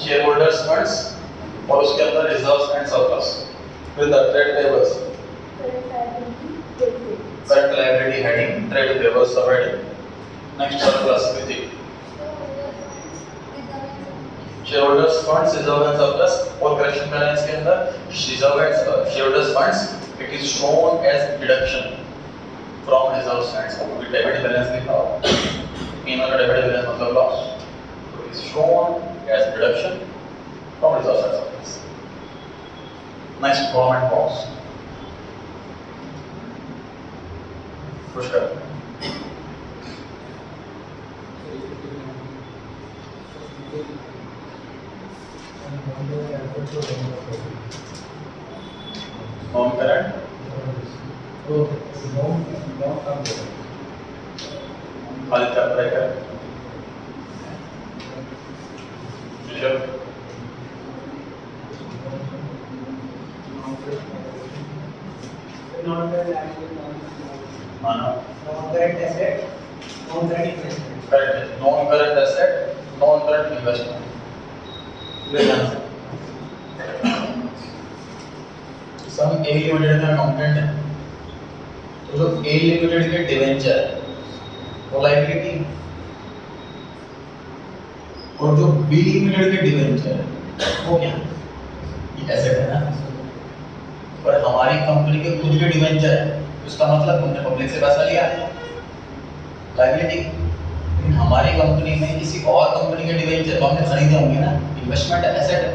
share holders funds और उसके अंदर reserves and surplus with the trade payables current liability heading trade payables sub heading. Next surplus with share holders funds reserve and surplus और करेक्शन करें इसके अंदर reserve and share holders funds it is shown as deduction from reserves and so we debit balance लिखा हो P&L का debit balance मतलब loss so is shown as deduction from reserves and surplus. Next government bonds. Push कर non current खाली क्या try करें non current asset non current investment correct non current asset non current investment some A limited का accountant है तो जो A limited के debenture वो लायबिलिटी और जो बी लिमिटेड के डिवेंचर वो क्या ये एसेट है ना। और हमारी कंपनी के खुद के डिवेंचर है उसका मतलब हमने पब्लिक से पैसा लिया है लायबिलिटी। लेकिन हमारी कंपनी में किसी और कंपनी के डिवेंचर तो हमने खरीदे होंगे ना, इन्वेस्टमेंट एसेट है।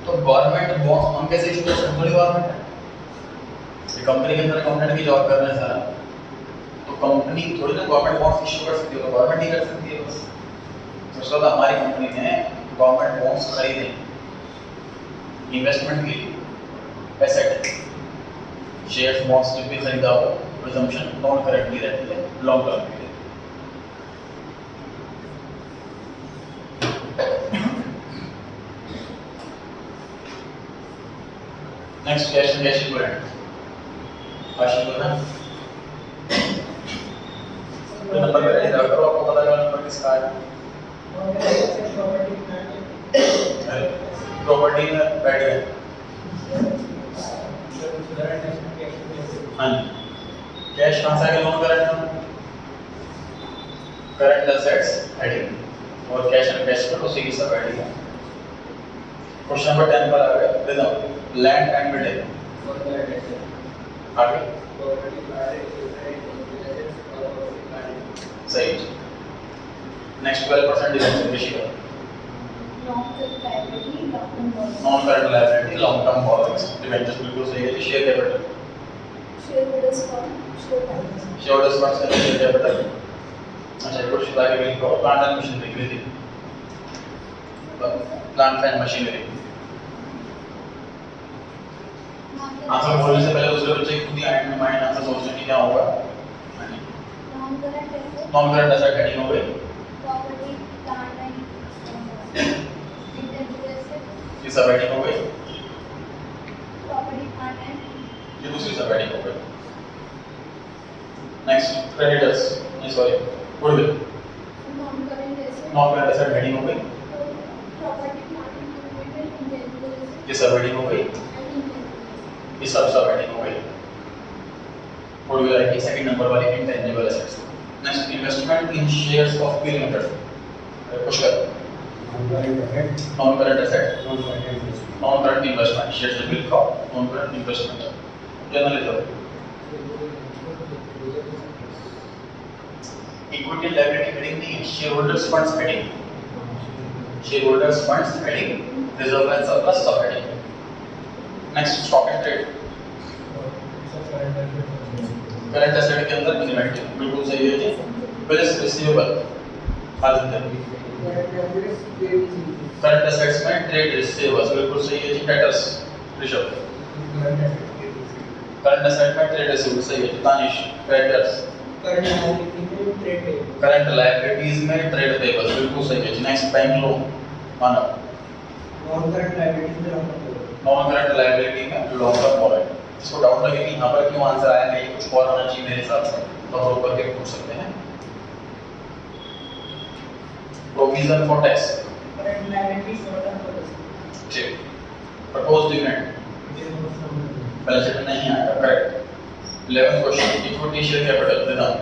तो गवर्नमेंट बॉन्ड्स हम कैसे इशू कर सकते हैं? गवर्नमेंट है ये कंपनी के अंदर अकाउंटेंट की जॉब कर रहे हैं सारा, तो कंपनी थोड़ी ना गवर्नमेंट बॉन्ड्स इशू कर सकती है, तो गवर्नमेंट ही कर सकती है बस। उसके बाद हमारी कंपनी ने गवर्नमेंट बॉन्ड्स खरीदे इन्वेस्टमेंट के लिए एसेट शेयर्स बॉन्ड्स जब भी खरीदा हो प्रिजम्पशन नॉन करंट की रहती है लॉन्ग टर्म के लिए। Next cash and cash equivalent Ashish बोलना तो नंबर पे रेडी रखो आपको पता चला नंबर किसका है। प्रॉपर्टी में बैठ गए हाँ जी कैश कहाँ से आएगा लोन करंट में करंट असेट्स हेडिंग और कैश एंड कैश फ्लो उसी की सब हेडिंग है। क्वेश्चन नंबर 10 पर आ गया रिदम लैंड एंड बिल्डिंग आगे सही। Next 12% difference ratio non current liability long term borrowings debentures बिल्कुल सही है। शेयर कैपिटल शेयरहोल्डर्स फंड्स का शेयर कैपिटल। अच्छा कुछ आगे भी लिखो प्लांट एंड मशीनरी खरीदी प्लांट एंड मशीनरी। आंसर बोलने से पहले दूसरे बच्चे खुद ही माइंड आंसर सोचने की क्या होगा। नॉन करंट एसेट हेडिंग हो गई ये सब हेडिंग हो गई ये दूसरी सब हेडिंग हो गई। नेक्स्ट क्रेडिटर्स ये sorry goodwill non current asset heading हो गई ये सब हेडिंग हो गई ये सब हेडिंग हो गई। गुडविल है सेकंड नंबर वाली intangible assets. Next investment in shares of P limited Pushkar non current asset non current investment shares में बिल का non current investment journalism equity liability heading नहीं है shareholders funds heading shareholders funds heading reserve and surplus सब heading. Next stock and trade current asset के अंदर inventory बिल्कुल सही है जी। Bills receivable Aditya current assets में ट्रेड रिसीवेबल्स बिल्कुल सही है जी। डेटर्स ऋषभ करंट एसेट में ट्रेड रिसीवेबल्स सही है। तानिश क्रेडिटर्स करंट लायबिलिटीज में ट्रेड पेबल्स बिल्कुल सही है जी। नेक्स्ट बैंक लोन मानव नॉन करंट लायबिलिटी में लॉन्ग टर्म बोरोइंग। इसको डाउट लगे कि यहाँ पर क्यों आंसर आया नहीं कुछ और होना चाहिए मेरे हिसाब से तो हम ऊपर के पूछ सकते हैं। प्रोविजन फॉर टैक्स ठीक प्रपोज्ड डिविडेंड बैलेंस शीट में नहीं आएगा correct. 11th question equity share capital return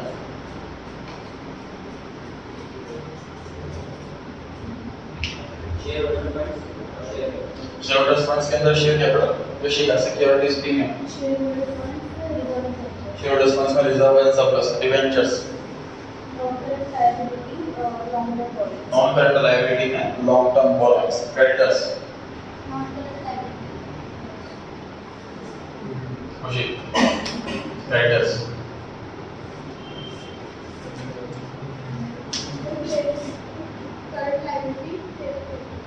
shareholders funds के अंदर share capital share securities premium shareholders funds में reserve and surplus debentures non current liability में लॉन्ग टर्म बोरोइंग्स क्रेडिटर्स खुशी creditors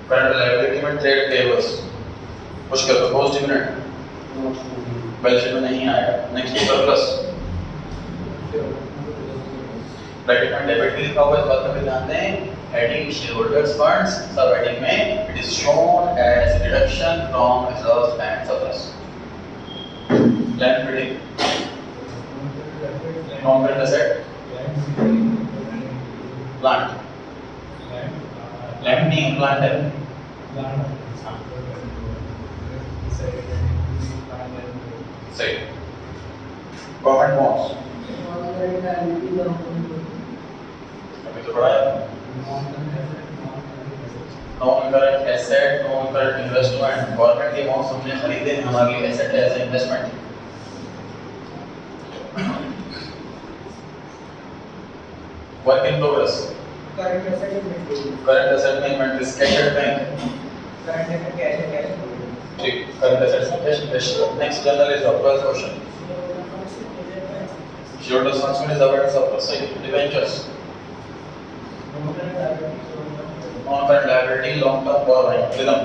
current liability में trade payables मुश्किल proposed dividend balance sheet में नहीं आएगा। नेक्स्ट सरप्लस ब्रैकेट में डेबिट भी लिखा हुआ है इस बात का भी ध्यान दें। Heading shareholders funds sub heading में it is shown as deduction from reserves and surplus. Land building non current asset plant land नहीं प्लांट है सही। गवर्नमेंट बॉन्ड्स अभी तो पढ़ा है non current asset non current investment government के bonds हमने खरीदे हैं हमारे लिए asset as investment. Work in progress current asset में इन्वेंटरी स्केचर्ड बैंक ठीक करंट एसेट्स में cash investment. Next general is of question shareholders funds में रिजर्व एंड सरप्लस सही। Debentures non current liability long term borrowing rhythm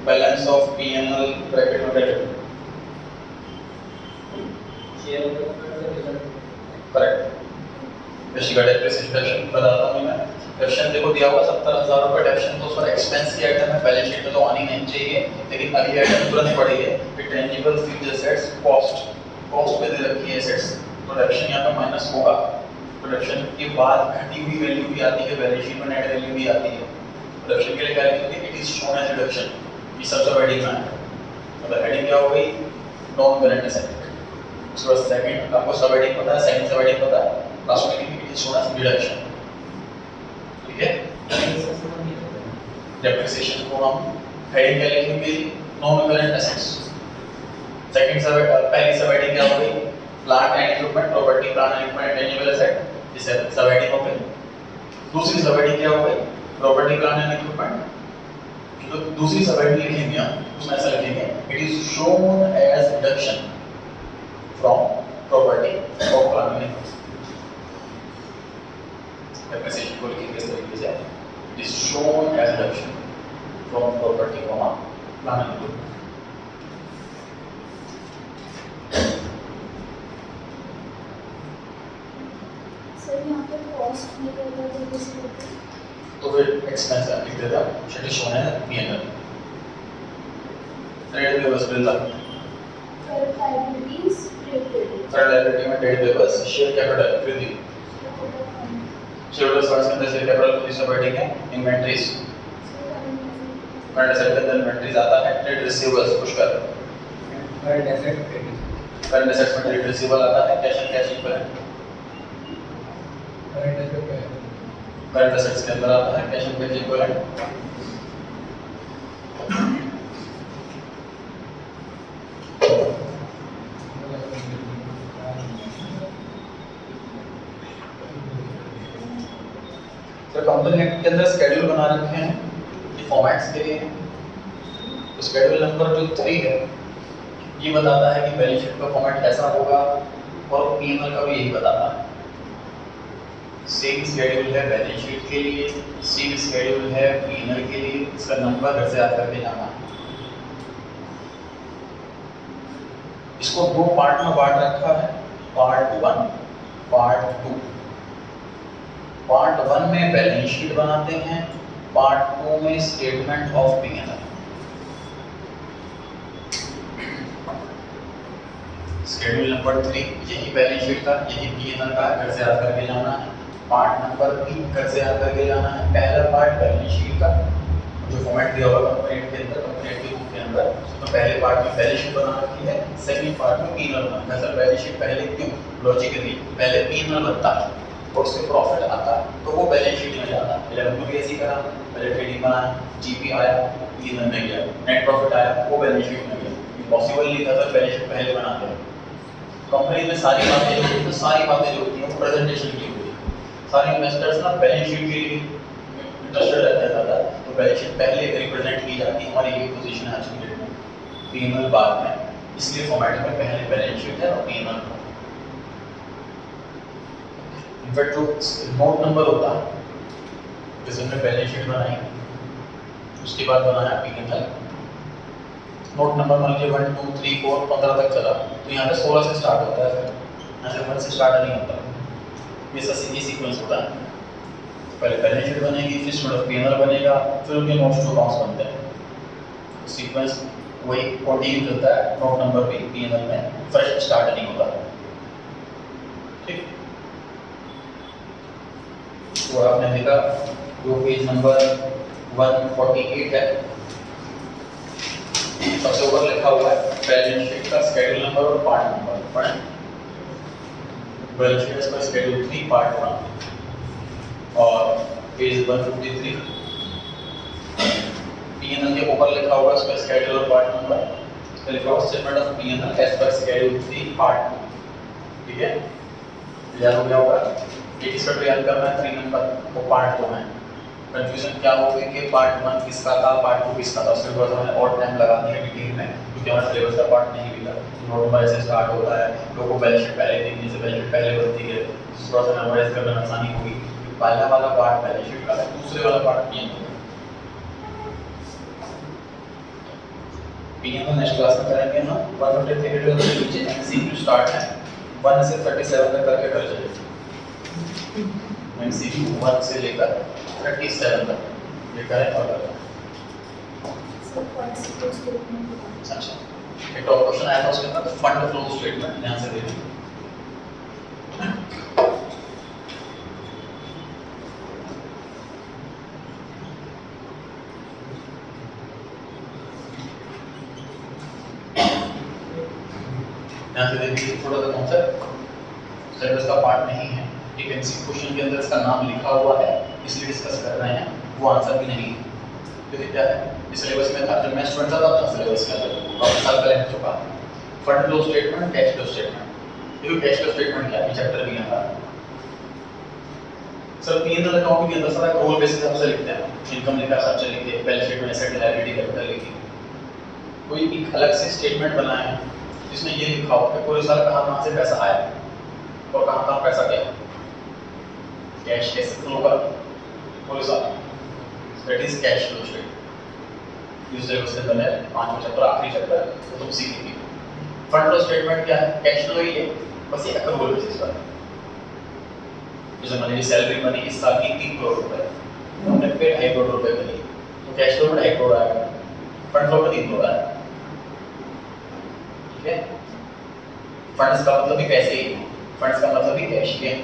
balance of PNL bracket में debit correct. Basic depreciation बताता हूं मैं। Depreciation देखो दिया हुआ 70,000 रुपए डेप्रिसिएशन तो उस पर एक्सपेंस की आइटम है बैलेंस शीट में तो आनी नहीं चाहिए लेकिन अगली आइटम तुरंत पड़ी है इंटेंजिबल फिक्स्ड एसेट्स कॉस्ट पे दे रखी है एसेट्स तो डेप्रिसिएशन यहां पे माइनस होगा। तो डेप्रिसिएशन के बाद घटी हुई वैल्यू भी आती है बैलेंस शीट में नेट वैल्यू भी आती है। डेप्रिसिएशन के लिए क्या लिखोगे it is shown as deduction ये सबसे हेडिंग में है मतलब हेडिंग क्या हो गई नॉन करंट एसेट। उसके बाद सेकंड आपको सब हेडिंग पता है सेकंड सब हेडिंग पता है लास्ट में it is shown as deduction depreciation को हम हेडिंग क्या लिखेंगे, नॉन करंट एसेट्स। सेकंड सब पहली सब हेडिंग क्या हो गई, plant and equipment, property plant and equipment tangible asset, इस सब हेडिंग हो गई। दूसरी सब हेडिंग क्या हो गई, प्रॉपर्टी प्लांट एंड इक्विपमेंट। तो दूसरी सब हेडिंग लिखेंगे हम, उसमें ऐसा लिखेंगे it is shown as deduction from property और प्लांट एंड इक्विपमेंट। डेप्रिसिएशन को लिखेंगे इस तरीके से, it is shown as deduction from property comma plant and equipment. Sir यहाँ पे कॉस्ट नहीं करता तो किसी को तो फिर एक्सपेंस लिख देता हूं, शेड्यूल शोन है पीएनएल। ट्रेड पेबल्स बिल था, current liabilities trade credit current liability में ट्रेड पेबल्स, शेयर कैपिटल वृद्धि, शेयर फंड्स के अंदर शेयर कैपिटल को दूसरा बैठेंगे इन्वेंटरीज, करंट एसेट के अंदर इन्वेंटरीज आता है, trade receivables Pushkar, current asset credit, current assets में ट्रेड रिसीवेबल आता है, cash and cash equivalent, current asset पे करंट एसेट्स के अंदर आता है, कैश एंड कैश इक्विवेलेंट। तो कंपनी एक्ट के अंदर शेड्यूल बना रखे हैं, ये फॉर्मेट्स के लिए। तो शेड्यूल नंबर जो 3 है ये बताता है कि बैलेंस शीट का फॉर्मेट कैसा होगा, और पीएनएल का भी यही बताता है। सेम शेड्यूल है बैलेंस शीट के लिए, सेम शेड्यूल है पीएनएल के लिए, इसका नंबर घर से याद करके जाना है। इसको 2 पार्ट में बांट रखा है, पार्ट 1 पार्ट 2। पार्ट 1 में बैलेंस शीट बनाते हैं, पार्ट 2 में statement of PNL. Schedule number 3 यही बैलेंस शीट का, यही पीएनएल का, घर से याद करके जाना है। पार्ट नंबर 3 घर से याद करके जाना है। पहला पार्ट बैलेंस शीट का जो फॉर्मेट दिया होगा कंपनी के अंदर, कंपनी के बुक के अंदर, तो पहले पार्ट में बैलेंस शीट बना रखी है, सेकंड पार्ट में पीएनएल बना है। सर बैलेंस शीट पहले क्यों, लॉजिकली पहले पीएनएल बनता है और उससे प्रॉफिट आता है तो वो बैलेंस शीट में जाता है। 11 में भी ऐसे ही करा, पहले ट्रेडिंग बनाया, जीपी आया, पीएनएल में गया, नेट प्रॉफिट आया, वो बैलेंस शीट में गया। पॉसिबल नहीं था सर बैलेंस शीट पहले बनाते हैं। कंपनी में सारी बातें जो होती हैं, सारी बातें जो होती हैं वो प्रेजेंटेशन की होती है। सारे इन्वेस्टर्स ना बैलेंस शीट के लिए इंटरेस्टेड रहते हैं ज़्यादा, तो बैलेंस शीट पहले रिप्रेजेंट की जाती है। हमारी ये पोजीशन है आज की डेट में, पीएनएल बाद में, इसलिए फॉर्मेट में पहले बैलेंस शीट है और पीएनएल। इनफैक्ट जो नोट नंबर होता है, जैसे हमने बैलेंस शीट बनाई उसके बाद बनाया पीएनएल, नोट नंबर मान लीजिए 1 2 3 4 15 तक चला, तो यहाँ पे 16 से स्टार्ट होता है, यहाँ से 1 से स्टार्ट नहीं होता। ये सही सीक्वेंस होता है। पहले बैलेंस शीट बनेगी, फिर स्टेटमेंट ऑफ पीएनएल बनेगा, फिर उनके नोट्स टू अकाउंट्स बनते हैं। सीक्वेंस वही कंटिन्यू चलता है, नोट नंबर भी पीएनएल में फ्रेश स्टार्ट नहीं होता। ठीक, तो आपने देखा जो पेज नंबर 148 है, सबसे ऊपर लिखा हुआ है बैलेंस शीट का शेड्यूल नंबर और पार्ट नंबर। पढ़ें, बैलेंस शीट का शेड्यूल 3 पार्ट 1 और पेज 153। पीएनएल के ऊपर लिखा हुआ इसका शेड्यूल और पार्ट नंबर, लिखा हुआ statement of PNL as per schedule 3 part 2। ठीक है, याद हो गया होगा। ये किसका तो याद करना है, 3 नंबर वो पार्ट 2 है। कंफ्यूजन क्या हो गई कि पार्ट 1 किसका था, पार्ट 2 किसका था, उसके बाद हमने और टाइम लगा दिया डिटेल में, क्योंकि हमारा सिलेबस का पार्ट नहीं मिला। नोट नंबर ऐसे स्टार्ट होता है, लोगों को बैलेंस शीट पहले देखने से बैलेंस शीट पहले बनती है, थोड़ा सा मेमोराइज करने में आसानी होगी। पहला वाला पार्ट बैलेंस शीट का है, दूसरे वाला पार्ट पीएनएल नेक्स्ट क्लास में करेंगे हम। 153 के नीचे एमसीक्यू स्टार्ट है, 1 से 37 तक करके कर चलिए। एमसीक्यू 1 से लेकर 37 तक ये करें और करें। अच्छा, एक और क्वेश्चन आया था उसके अंदर फंड फ्लो स्टेटमेंट, ध्यान से देखिए। ध्यान से देखिए, थोड़ा सा कॉन्सेप्ट सिलेबस का पार्ट नहीं है, एक एमसीक्यू क्वेश्चन के अंदर इसका नाम लिखा हुआ है, इसलिए डिस्कस कर रहे हैं, वो आंसर भी नहीं है। क्योंकि क्या है, इस सिलेबस में था, जब मैं स्टूडेंट था तब था सिलेबस के अंदर, काफी साल पहले हो चुका। Fund flow statement, cash flow statement. देखो कैश फ्लो स्टेटमेंट क्या है, चैप्टर भी आता है सर। P&L अकाउंट के अंदर सारा रोल बेसिस से लिखते हैं, इनकम लिखा, खर्चा लिखे, बैलेंस शीट में एसेट लायबिलिटी कैपिटल लिखी। कोई एक अलग से स्टेटमेंट बनाए हैं जिसमें ये लिखा हो कि पूरे साल कहाँ से पैसा आया और कहाँ पैसा गया, कैश कैसे फ्लो करा पूरे साल, that is cash flow statement. इस जगह से बने 5वां चैप्टर, आखिरी चैप्टर है, तो तुम सीखेंगे। फंड फ्लो स्टेटमेंट क्या है, कैश फ्लो ही है, बस ये अक्रूवल बेसिस पर। जैसे मान लीजिए सैलरी बनी इस साल की 3 करोड़ रुपए, हमने पे 2.5 करोड़ रुपए बनी, तो कैश फ्लो में 2.5 करोड़ आएगा, फंड फ्लो में 3 करोड़ आएगा। ठीक है, फंड्स का मतलब भी पैसे ही है, फंड्स का मतलब भी कैश ही है।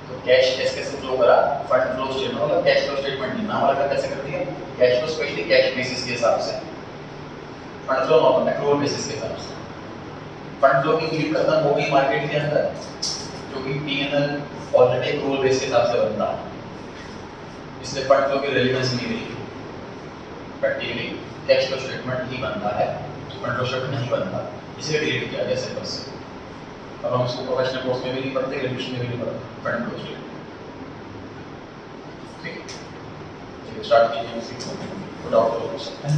तो कैश कैसे फ्लो करा, फंड फ्लो स्टेटमेंट मतलब कैश फ्लो स्टेटमेंट नहीं, नाम वाला कैसे करती है, cash flow specially cash basis के हिसाब से, fund flow normal accrual basis के हिसाब से। फंड फ्लो की यूनिट खत्म हो गई मार्केट के अंदर, जो कि P&L ऑलरेडी एक्रूवल बेस के हिसाब से बनता है, इसलिए फंड फ्लो की रेलेवेंस नहीं रही। प्रैक्टिकली कैश फ्लो स्टेटमेंट ही बनता है, फंड फ्लो स्टेटमेंट नहीं बनता, इसलिए डिलीट किया गया सिलेबस से। अब हम इसको प्रोफेशनल कोर्स में भी नहीं पढ़ते, ग्रेजुएशन में भी नहीं पढ़ते फंड फ्लो स्टेटमेंट। ठीक है, चलिए स्टार्ट कीजिए, डाउट हो सकता है।